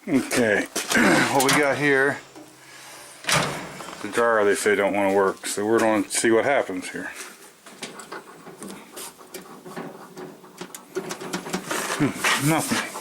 Okay, what we got here, the dryer they say don't want to work, so we're going to see what happens here. Nothing.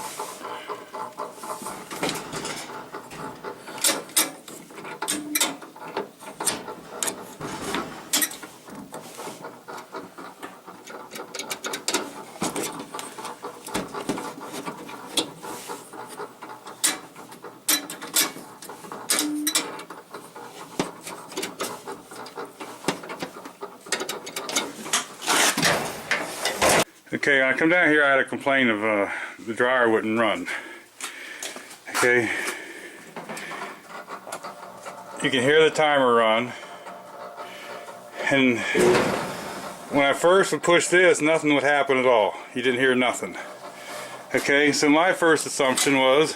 Okay, when I come down here, I had a complaint of the dryer wouldn't run. Okay, you can hear the timer run, and when I first would push this, nothing would happen at all. You didn't hear nothing. Okay, so my first assumption was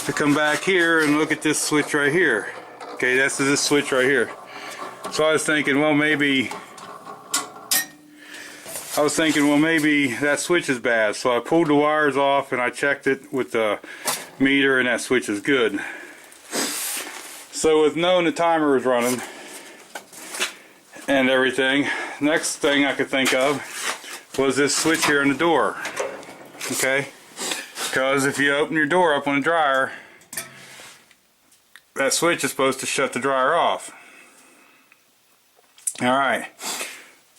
to come back here and look at this switch right here. Okay, that's this switch right here. So I was thinking, well, maybe that switch is bad. So I pulled the wires off and I checked it with the meter, and that switch is good. So with knowing the timer was running and everything, next thing I could think of was this switch here on the door. Okay, because if you open your door up on the dryer, that switch is supposed to shut the dryer off. Alright,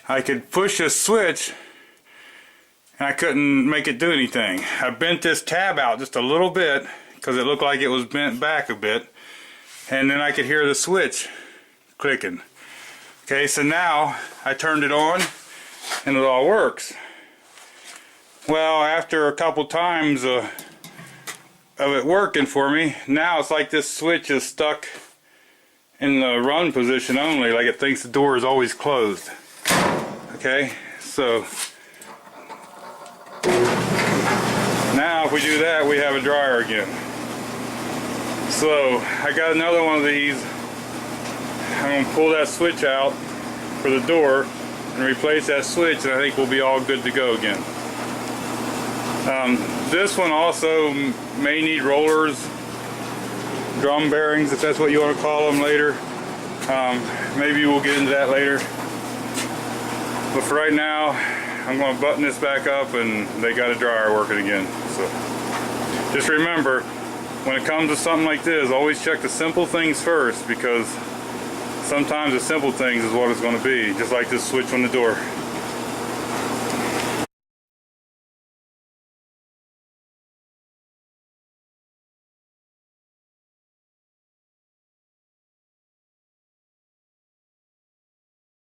I could push this switch and I couldn't make it do anything. I bent this tab out just a little bit because it looked like it was bent back a bit, and then I could hear the switch clicking. Okay, so now I turned it on and it all works. Well, after a couple times of it working for me, now it's like this switch is stuck in the run position only, like it thinks the door is always closed. Okay, so now if we do that, we have a dryer again. So I got another one of these. I'm going to pull that switch out for the door and replace that switch, and I think we'll be all good to go again. This one also may need rollers, drum bearings, if that's what you want to call them later. Maybe we'll get into that later. But for right now, I'm going to button this back up, and they got a dryer working again. So just remember, when it comes to something like this, always check the simple things first, because sometimes the simple things is what it's going to be, just like this switch on the door.